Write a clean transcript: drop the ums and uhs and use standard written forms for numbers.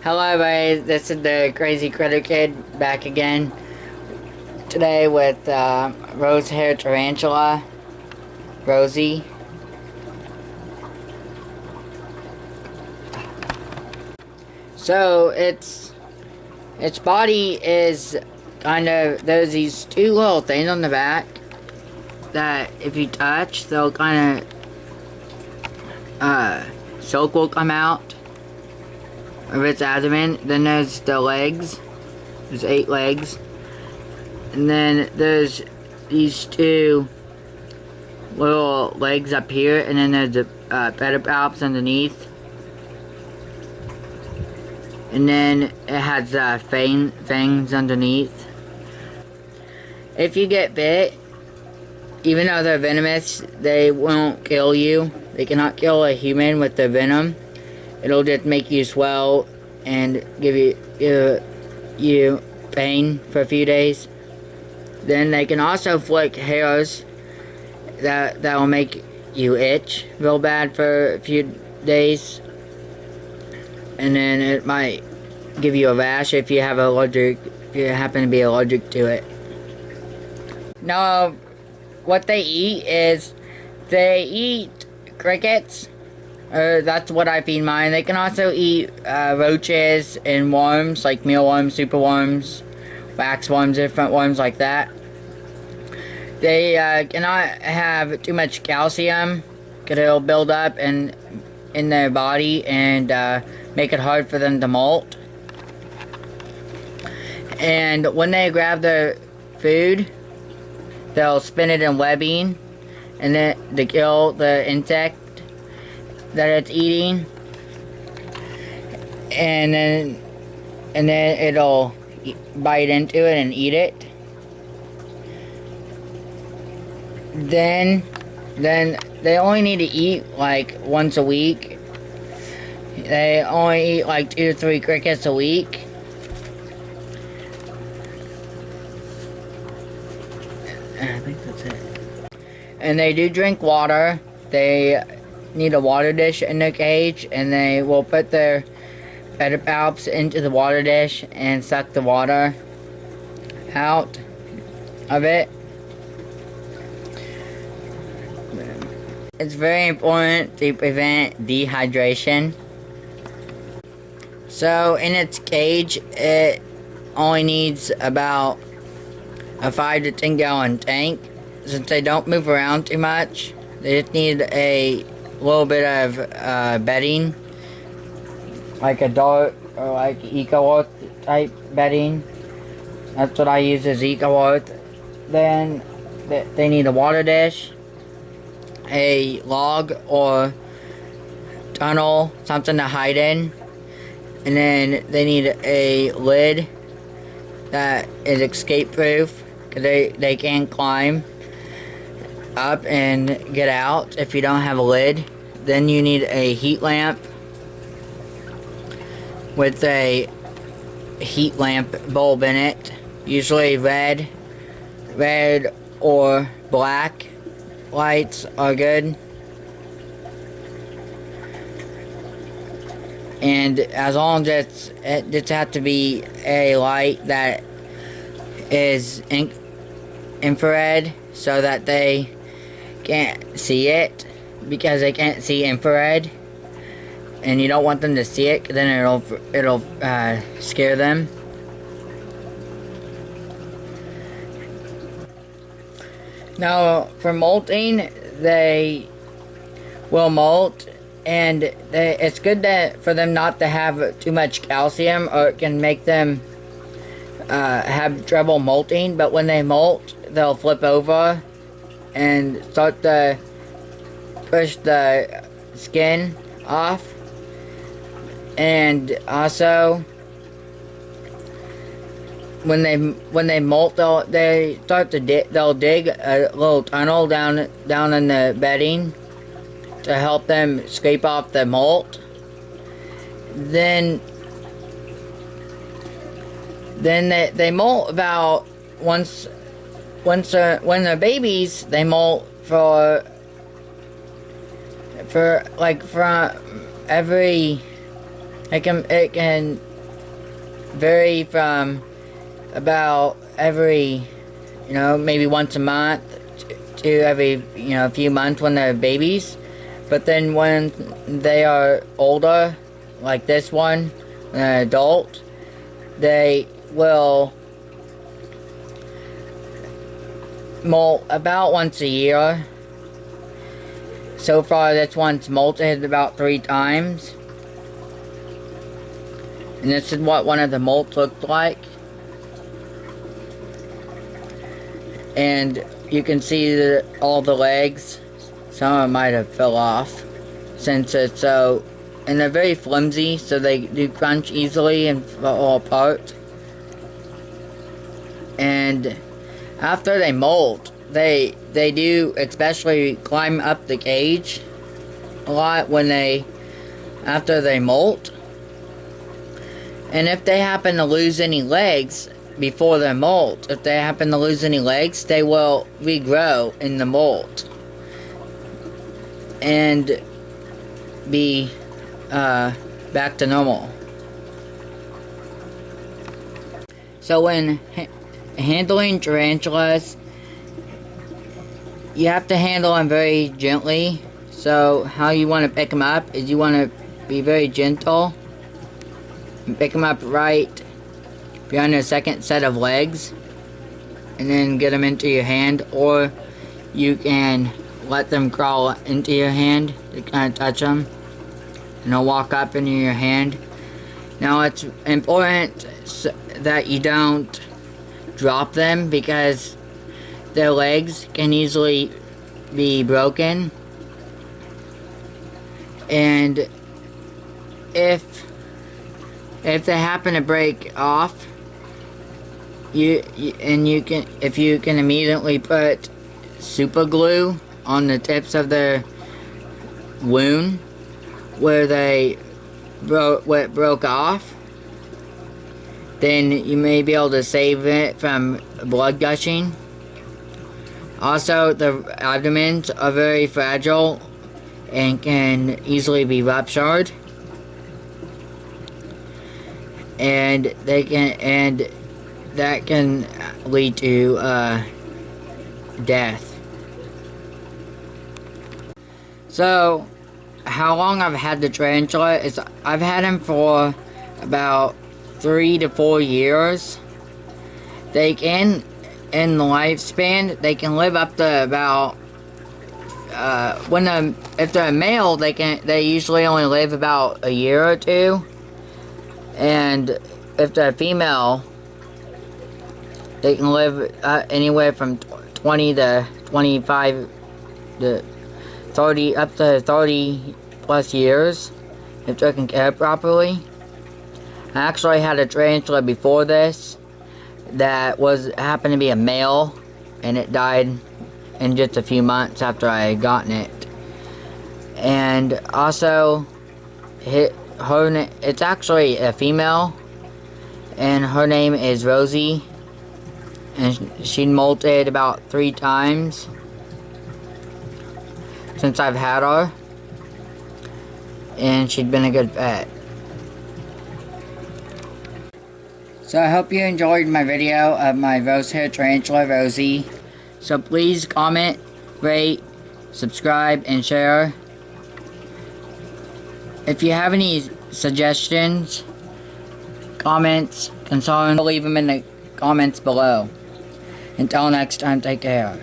Hello everybody, this is the Crazy Critter Kid back again today with Rose Hair Tarantula Rosie. So its body is kind of, there's these two little things on the back that if you touch, they'll kind of silk will come out of its abdomen. Then there's the legs. There's 8 legs. And then there's these 2 little legs up here. And then there's the pedipalps underneath. And then it has fangs underneath. If you get bit, even though they're venomous, they won't kill you. They cannot kill a human with their venom. It'll just make you swell and give you pain for a few days. Then they can also flick hairs that will make you itch real bad for a few days. And then it might give you a rash if you have if you happen to be allergic to it. Now, what they eat is they eat crickets. That's what I feed mine. They can also eat roaches and worms, like mealworms, superworms, waxworms, different worms like that. They cannot have too much calcium, because it'll build up in their body and make it hard for them to molt. And when they grab their food, they'll spin it in webbing, and then to kill the insect that it's eating, and then it'll bite into it and eat it. Then they only need to eat like once a week. They only eat like 2 to 3 crickets a week. I think that's it. And they do drink water. They need a water dish in their cage, and they will put their pedipalps into the water dish and suck the water out of it. It's very important to prevent dehydration. So in its cage, it only needs about a 5 to 10 gallon tank. Since they don't move around too much, they just need a little bit of bedding, like a dart or like eco-earth type bedding. That's what I use as eco-earth. Then they need a water dish, a log or tunnel, something to hide in, and then they need a lid that is escape proof, because they can climb up and get out if you don't have a lid. Then you need a heat lamp with a heat lamp bulb in it, usually red or black lights are good. And as long as it just has to be a light that is infrared, so that they can't see it, because they can't see infrared, and you don't want them to see it, then it'll scare them. Now for molting, they will molt, and it's good for them not to have too much calcium, or it can make them have trouble molting. But when they molt, they'll flip over and start to push the skin off. And also, when they molt, they'll dig a little tunnel down in the bedding to help them scrape off the molt. Then they molt about when they're babies. They molt for like from every, it can vary from about every, maybe once a month to every, a few months when they're babies. But then when they are older, like this one, when they're an adult, they will molt about once a year. So far, this one's molted about 3 times. And this is what one of the molts looked like. And you can see all the legs. Some of them might have fell off since it's so, and they're very flimsy, so they do crunch easily and fall apart. And after they molt, they do especially climb up the cage a lot after they molt. And if they happen to lose any legs before their molt, if they happen to lose any legs, they will regrow in the molt and be back to normal. So when handling tarantulas, you have to handle them very gently. So how you want to pick them up is you want to be very gentle and pick them up right behind their second set of legs, and then get them into your hand, or you can let them crawl into your hand to kind of touch them, and they'll walk up into your hand. Now it's important that you don't drop them, because their legs can easily be broken, and if they happen to break off, if you can immediately put super glue on the tips of their wound where they broke off, then you may be able to save it from blood gushing. Also, the abdomens are very fragile and can easily be ruptured, and that can lead to death. So, how long I've had the tarantula is I've had him for about 3 to 4 years. They can, in the lifespan, they can live up to about if they're a male, they usually only live about a year or 2, and if they're a female, they can live anywhere from 20 to 25 to 30, up to 30 plus years if taken care of properly. I actually had a tarantula before this that happened to be a male, and it died in just a few months after I had gotten it. And also, it's actually a female, and her name is Rosie, and she molted about 3 times since I've had her, and she'd been a good pet. So I hope you enjoyed my video of my Rose Hair Tarantula Rosie. So please comment, rate, subscribe, and share. If you have any suggestions, comments, concerns, leave them in the comments below. Until next time, take care.